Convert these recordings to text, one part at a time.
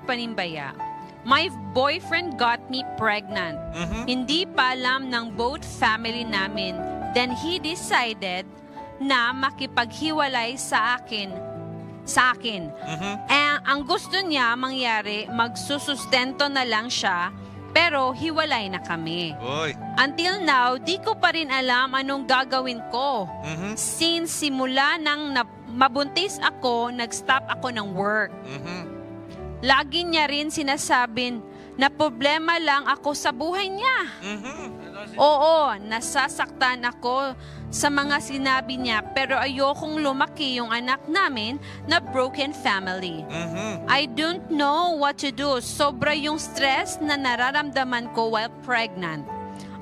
panimbaya. My boyfriend got me pregnant. Hindi pa alam ng both family namin. Then he decided na makipaghiwalay sa akin. Ang gusto niya mangyari, magsusustento na lang siya, pero hiwalay na kami. Oy. Until now, di ko pa rin alam anong gagawin ko. Since simula nang mabuntis ako, nag-stop ako ng work. Lagi niya rin sinasabing na problema lang ako sa buhay niya. Oo, nasasaktan ako sa mga sinabi niya, pero ayokong lumaki yung anak namin na broken family. I don't know what to do. Sobra yung stress na nararamdaman ko while pregnant.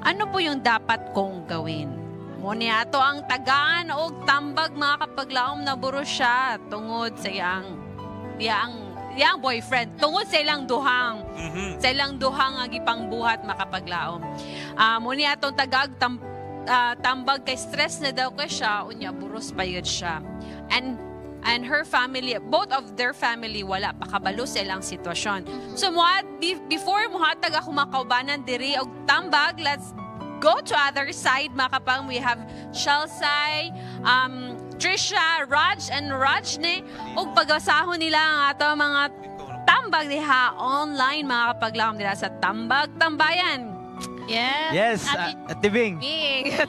Ano po yung dapat kong gawin? Muna ato ang tagaan o tambag mga kapaglaom na buro siya tungod sa yang boyfriend. Tungod sa ilang duhang. Sa ilang duhang ang ipangbuhat makapaglaom. Muna atong tagag tambag kay stress na daw kay siya, unya buros pa yun siya. And her family, both of their family, wala pa kabalo sa ilang sitwasyon. So, before muhatag ako makaubanan diri og tambag, let's go to other side, mga kapang. We have Shelsai, Trisha, Raj, and Rajne. Ug pagasahon nila ang ato mga tambag diha online, mga kapaglaom nila sa Tambag Tambayan. Yes, Ate Bing.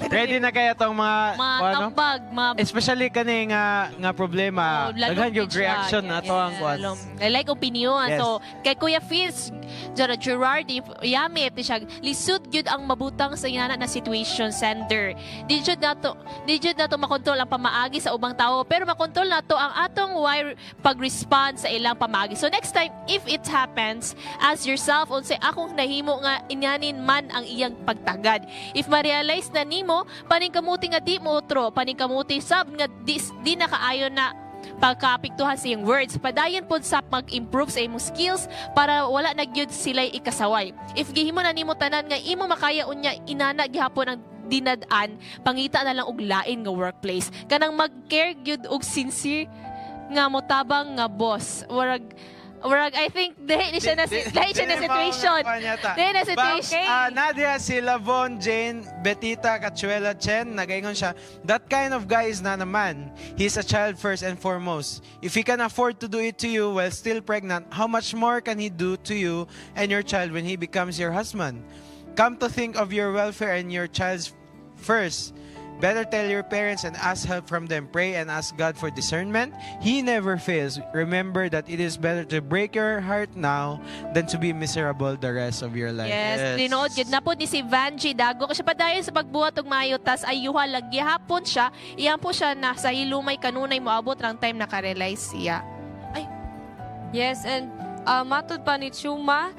Ready na kaya tong mga tambag, especially kani nga problema. Daghan yung reaction na to ang kuan. Like opinion. Yes. So kay Kuya Fizz, Gerard, yami siya lisod gyud ang mabutang sa inana na situation sender. Di jud nato makontrol ang pamaagi sa ubang tao, pero makontrol nato ang atong why pag-respond sa ilang pamaagi. So next time if it happens, ask yourself unsay akong nahimo nga inyanin man ang iyang pagtagad. If ma-realize na nimo, paningkamuti nga di mo utro, paningkamuti sab nga di nakaayon na pagkapiktuhan sa iyong words. Padayon po sa mag-improve sa imong skills para wala na gyud sila'y ikasaway. If gihimo na nimo tanan nga imo makaya unya inana gihapon ang dinadaan, pangita na lang og lain nga workplace. Kanang mag-care gyud og sincere nga motabang nga boss. Warag, I think dahil siya na situation. Dahil na situation. Nadia, si Lavon, Jane, Betita, Cachuela, Chen, nagaingon siya, that kind of guy is not a man. He's a child first and foremost. If he can afford to do it to you while still pregnant, how much more can he do to you and your child when he becomes your husband? Come to think of your welfare and your child's first. Better tell your parents and ask help from them. Pray and ask God for discernment. He never fails. Remember that it is better to break your heart now than to be miserable the rest of your life. Yes, linood gid na po ni si Vanji Dago kasi padayon sa pagbuhat og maayo tas ayuha lagi hapon siya. Iyan po siya na sa hilumay kanunay moabot rang time naka-realize siya. Yes, and matud pa ni Chuma,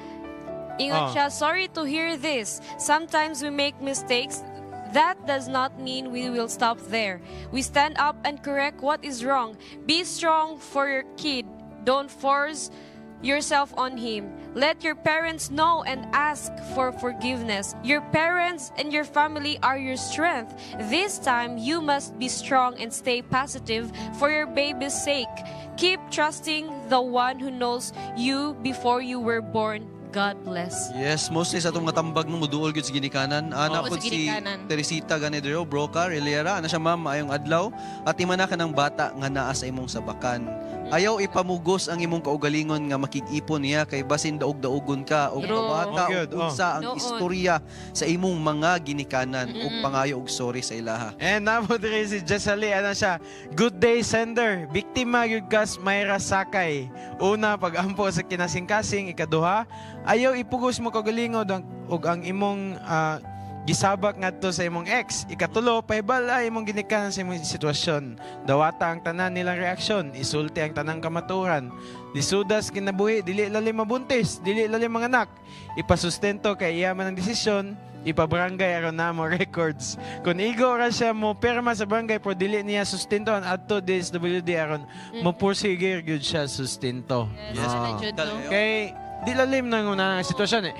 ingat siya, sorry to hear this. Sometimes we make mistakes. That does not mean we will stop there. We stand up and correct what is wrong. Be strong for your kid. Don't force yourself on him. Let your parents know and ask for forgiveness. Your parents and your family are your strength. This time, you must be strong and stay positive for your baby's sake. Keep trusting the one who knows you before you were born. God bless. Yes, mostly sa itong mga tambag ng muduol gyud sa ginikanan. Ana po si Teresita Ganedero, Broca, Relera. Ana siya ma'am, ayong adlaw. At imana ka ng bata nga naa sa imong sabakan. Ayaw ipamugos ang imong kaugalingon nga makig-ipon niya kay basin daog-daogon ka o bata o sa ang istorya sa imong mga ginikanan o pangayo og sorry sa ilaha. And namo diri si Jesali, ano siya, good day sender, biktima gyud kas Mayra Sakay. Una, pag-ampo sa kinasing-kasing, ikaduha, ayaw ipugos mo kaugalingon og ang imong gisabak ngadto sa imong ex. Ikatulo, paibala imong ginikanan sa imong sitwasyon. Dawata ang tanan nilang reaksyon, isulti ang tanang kamaturan. Lisudas kinabuhi, dili lalim mabuntis, dili lalim manganak. Ipasustento kay iya man ang desisyon, ipabarangay aron namo records. Kung igo ra siya mo perma sa barangay pero dili niya sustentohan adto DSWD aron mo pursige gyud siya sustento. Kay di lalim nang una sitwasyon eh.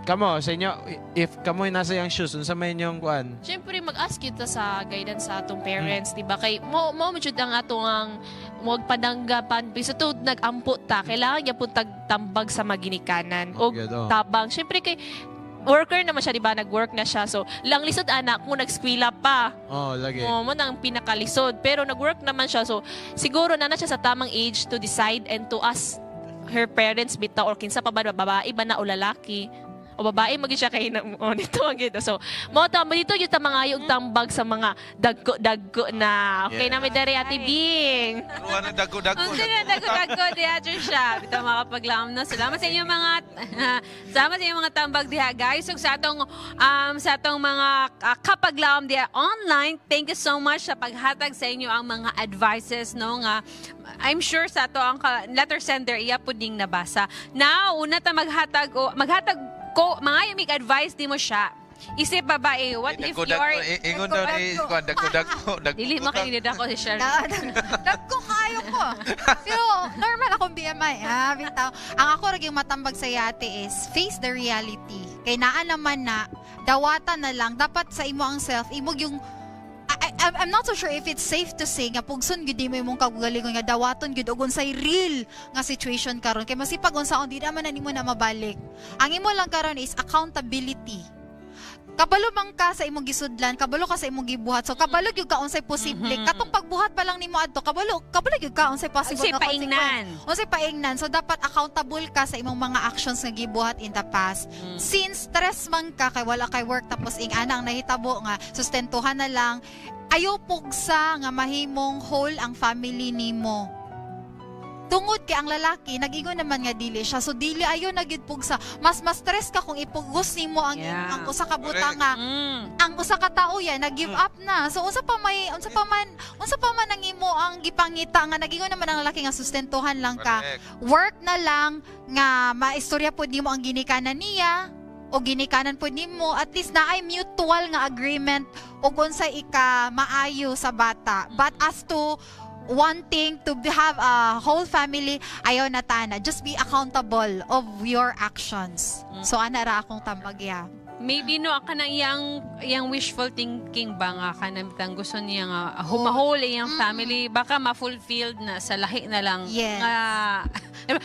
Kamo sa inyo, if kamo nasa yung shoes, unsa may inyong kuan? Siyempre mag-ask kita sa guidance sa atong parents, di ba? Kay mo jud ang atong wag padanggapan biso to nagampo ta kailangan niya pud tagtambag sa maginikanan o Good, oh. tabang syempre kay worker naman siya di ba nag-work na siya so lang lisod anak mo nag-eskwela pa Oh, lagi. mo nang pinakalisod pero nag-work naman siya so siguro na siya sa tamang age to decide and to ask her parents bitaw or kinsa pa ba babae ba na o lalaki o babae magi siya kay dito agad so mo ta dito yung mga yung tambag sa mga dagko na okay Yeah. na may dere Ate Bing. Ruwan na dago-dago. Ang dago di adyo siya. Bitaw makapaglam na. Salamat sa inyong mga salamat sa inyong mga tambag diha guys. So sa atong mga kapaglam diha online, thank you so much sa paghatag sa inyo ang mga advices no nga I'm sure sa ato ang letter sender iya puding nabasa. Now, una ta maghatag ko mga yumig advice di mo siya. Isip babae, what if you're Ingon daw ni kuan dago-dago. dili makainid ako si Sharon. Dagko kayo ko. Pero normal akong BMI. Bitaw. Ang ako rin yung matambag sa yate is face the reality. Kay naa naman na, dawatan na lang. Dapat sa imo ang self, imo yung I'm not so sure if it's safe to say nga pugson gyud mo imong kagalingon nga dawaton gyud og unsay real nga situation karon kay masipag unsaon di naman na nimo na mabalik. Ang imo lang karon is accountability. Kabalo man ka sa imong gisudlan, kabalo ka sa imong gibuhat. So kabalo gyud ka unsay posible. Katong pagbuhat pa lang nimo adto, kabalo gyud ka unsay possible Unsay paingnan. Unsay paingnan. So dapat accountable ka sa imong mga actions nga gibuhat in the past. Since stress man ka kay wala kay work tapos ing anang nahitabo nga sustentuhan na lang, ayaw pugsa nga mahimong whole ang family nimo. Tungod kay ang lalaki nag-ingon naman nga dili siya. So dili ayo na gyud pugsa. Mas stress ka kung ipugos nimo ang Yeah. ang usa ka buta nga Mm. ang usa ka tawo yan nag-give up na. So unsa pa man ang imo ang gipangita nga nagingon naman ang lalaki nga sustentuhan lang ka. Work na lang nga maistorya pud nimo ang ginikanan niya o ginikanan pud nimo at least naay mutual nga agreement ug unsay ika maayo sa bata. But as to wanting to have a whole family, ayaw na tana. Just be accountable of your actions. So ana ra akong tambagya. Maybe no kana iyang wishful thinking ba nga kanang gusto niya nga humahol iyang family baka ma-fulfilled na sa lahi na lang Yes. nga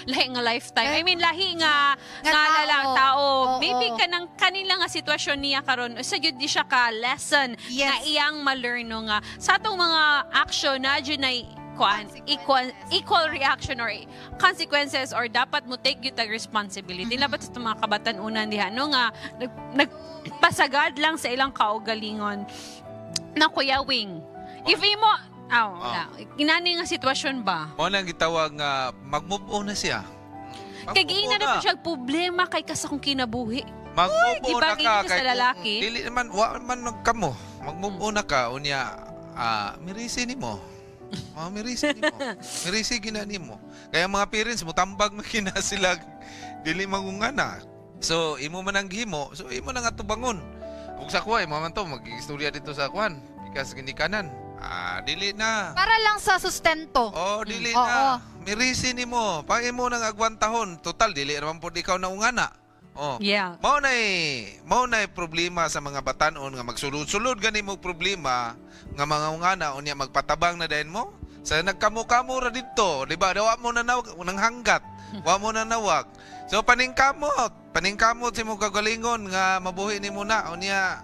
lahi nga lifetime. I mean lahi nga Nga lalang tao. tao. Oo. Maybe kanila nga sitwasyon niya karon sa gyud di siya ka lesson Yes. nga iyang ma-learn no nga sa atong mga action na gyud na equal reaction or consequences or dapat mo take you tag responsibility. Dapat sa mga kabatan-unan diha no nga nagpasagad lang sa ilang kaugalingon na kuyawing. If imo inani nga sitwasyon ba? Mo nang gitawag nga mag-move on na siya. Kay giina na po siya problema kay kasakong kinabuhi. Mag-move on na gibagay ka niyo sa lalaki. Dili naman wa man nagkamo. Mag-move on na ka unya mirisi nimo. Mirisi nimo. Mirisi ginani mo. Kaya mga parents mo tambag man kina sila dili magungana. So imo man ang gihimo, so imo na nga tubangon. Ug sa kuway mo man to mag-istorya dito sa kwan. Bikas ginikanan. Dili na. Para lang sa sustento. Oh, dili Oo. na. Mirisi nimo. Pang imo nang agwantahon. Total dili naman pud ikaw na ungana. Oh. Yeah. Mao nay problema sa mga batan-on nga magsulod-sulod gani mo problema nga mga ungana unya magpatabang na dayon mo. Sa nagkamo-kamo ra didto, di ba? Wa mo na nawag nang hanggat. Wa mo na nawag. So paningkamot si mo kagalingon nga mabuhi nimo na unya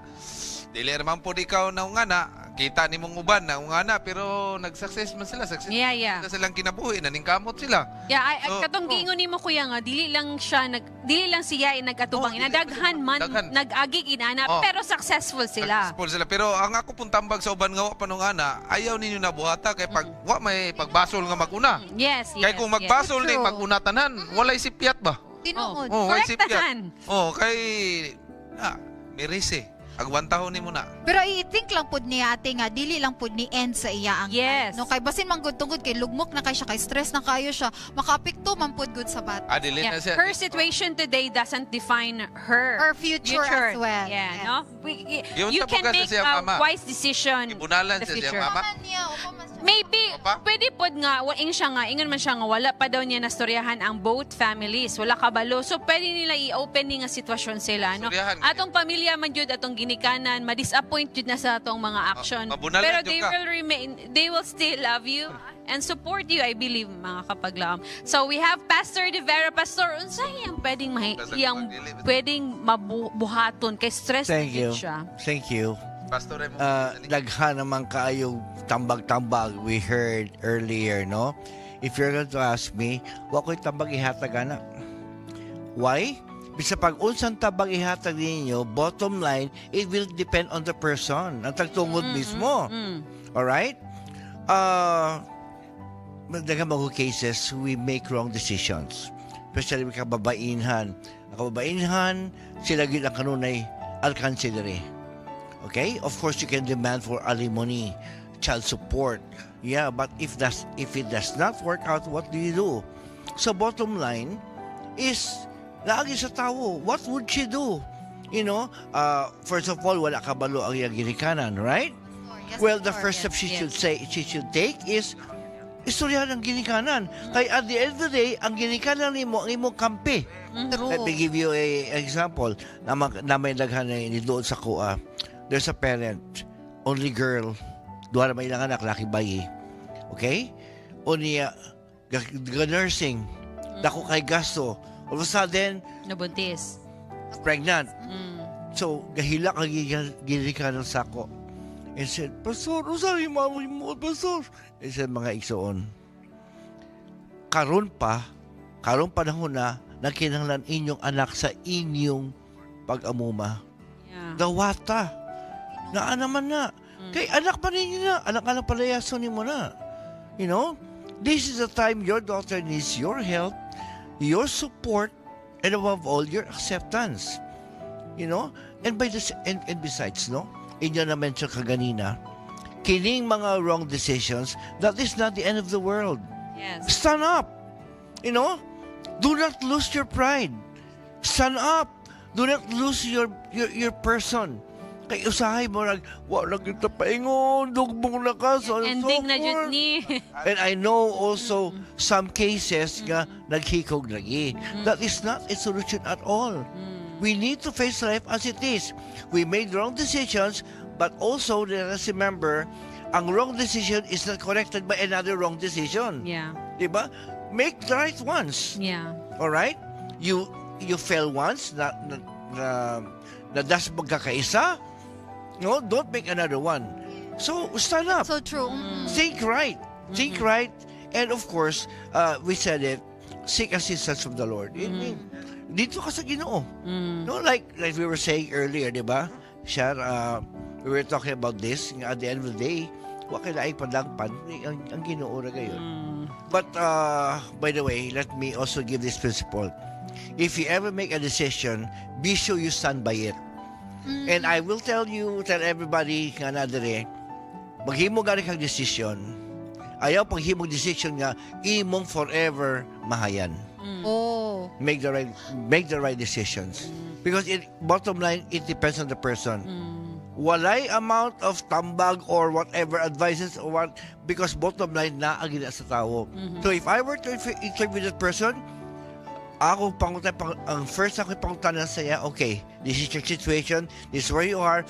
dili naman pud ikaw na ungana. Kita nimong uban na ungana pero nag-success man sila. Success Yeah. na silang kinabuhi, naningkamot sila. Yeah, So, katong giingon nimo kuya nga dili lang siya nagatubang dili inadaghan man daghan. nag-agi inana Oh. pero successful sila. Successful sila. Pero ang ako pong tambag sa uban nga wa panungana, ayaw ninyo na buhata kay pag wa may pagbasol nga maguna. Yes, Kay kung magbasol ni True. maguna tanan, walay sipiat ba? Tinuod. Oh, walay sipiat. Correctahan. Oh, kay mirise. Agwantahon nimo na. Pero i-think lang pud ni ate nga dili lang pud ni end sa iya ang Yes. no kay basin man gud tungod kay lugmok na kay siya kay stress na kayo siya makaapekto man pud gud sa bata. Dili Yeah. na siya. Her situation today doesn't define her Or future as well. Yeah, Yes. no? Yun You sa can bukas make sa siyang a mama. wise decision. Ibunalan the sa future. siyang mama. Upaman niya, upaman siya. Maybe, Opa? pwede pod nga, ingon man siya nga, wala pa daw niya nastoryahan ang both families. Wala kabalo. So, pwede nila i-open ni nga sitwasyon sila. No? Istoryahan. Atong pamilya man jud atong ginikanan ma-disappoint jud na sa atong mga action. mabunalan Pero jud they ka. will remain, they will still love you and support you, I believe, mga kapaglaom. So we have Pastor De Vera. Pastor, unsay iyang pwedeng pwedeng mabuhaton kay stress Thank na you. gid siya. Thank you. Pastor Raymond. Daghan naman kaayong tambag-tambag we heard earlier, no? If you're going to ask me, wa ko'y tambag ihatag anak. Why? Bisa pag unsang tambag ihatag ninyo, bottom line, it will depend on the person. Ang tagtungod mismo. Alright? Daghan mga cases, we make wrong decisions. Especially with kababainhan. Ang kababainhan, sila gid ang kanunay alkansidere. Okay? Of course, you can demand for alimony, child support. Yeah, but if it does not work out, what do you do? So bottom line is, lagi sa tao, what would she do? You know, first of all, wala kabalo ang iyang ginikanan, right? Yes, Well, the Pastor, first step she should take is istoryahan ang ginikanan. Kaya at the end of the day, ang ginikanan nimo ang imong kampi. True. Let me give you a example na may daghan na doon sa kuha. There's a parent, only girl, duha na may ilang anak, laki bayi. Okay? O niya, nursing, dako kay gasto. All of a sudden, Nabuntis. pregnant. So, gahila ang ginikanan sa ko. And said, Pastor, usay mo Pastor. And said, mga igsoon, karon panahon na, nagkinahanglan inyong anak sa inyong pag-amuma. Yeah. Dawata. Naa naman na. Kay anak pa ninyo na. Anak-anak palayaso ni mo na. You know? This is the time your daughter needs your help, your support, and above all, your acceptance. You know? And besides, no? Inyo na mention kaganina, kining mga wrong decisions, that is not the end of the world. Yes. Stand up. You know? Do not lose your pride. Stand up. Do not lose your person. Kay usahay mo wala kita paingon, dugbong na ka, so on and so Ending na jud forth. ni. And I know also some cases nga naghikog lagi. That is not a solution at all. We need to face life as it is. We made wrong decisions, but also let us remember, ang wrong decision is not corrected by another wrong decision. Yeah. Diba? Make the right ones. Yeah. All right? You fail once, na das magkakaisa. No, don't make another one. So stand up. So true. Think right. Think right. And of course, we said it, seek assistance from the Lord. Dito ka sa Ginoo. No, like we were saying earlier, di ba? Shar, we were talking about this. At the end of the day, wa kailangan padagpan ang Ginoo ra gayon. But by the way, let me also give this principle. If you ever make a decision, be sure you stand by it. And I will tell everybody nga na dire, maghimo gani kang decision. Ayaw paghimong decision nga imong forever mahayan. Oh. Make the right decisions. Because bottom line, it depends on the person. Walay amount of tambag or whatever advices or what, because bottom line na ang gina sa tao. So if I were to interview that person, ang first ako pangutan sa iya, okay, this is your situation, this is where you are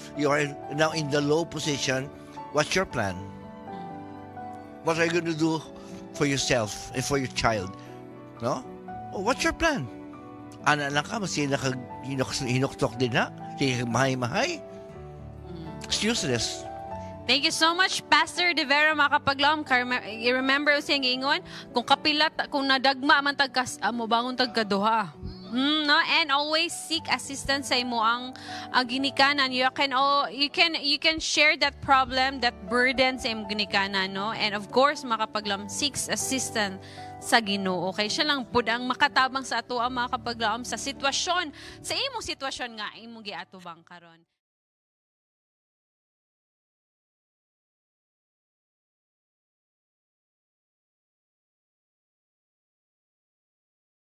now in the low position, what's your plan? What are you going to do for yourself and for your child? No? Oh, what's your plan? Ana lang ka, masina ka hinuktok din na, mahay-mahay. It's useless. Thank you so much, Pastor De Vera, makapaglaom. You remember siyang ingon, kung kapilat, kung nadagma man tagkas, mo bangon tagkaduha. No, and always seek assistance sa imo ang ginikanan. You can share that problem, that burden sa imong ginikanan, no? And of course, makapaglaom, seeks assistance sa Ginoo. Okay, siya lang pud ang makatabang sa ato ang makapaglaom sa sitwasyon, sa imong sitwasyon nga imong giatubang karon.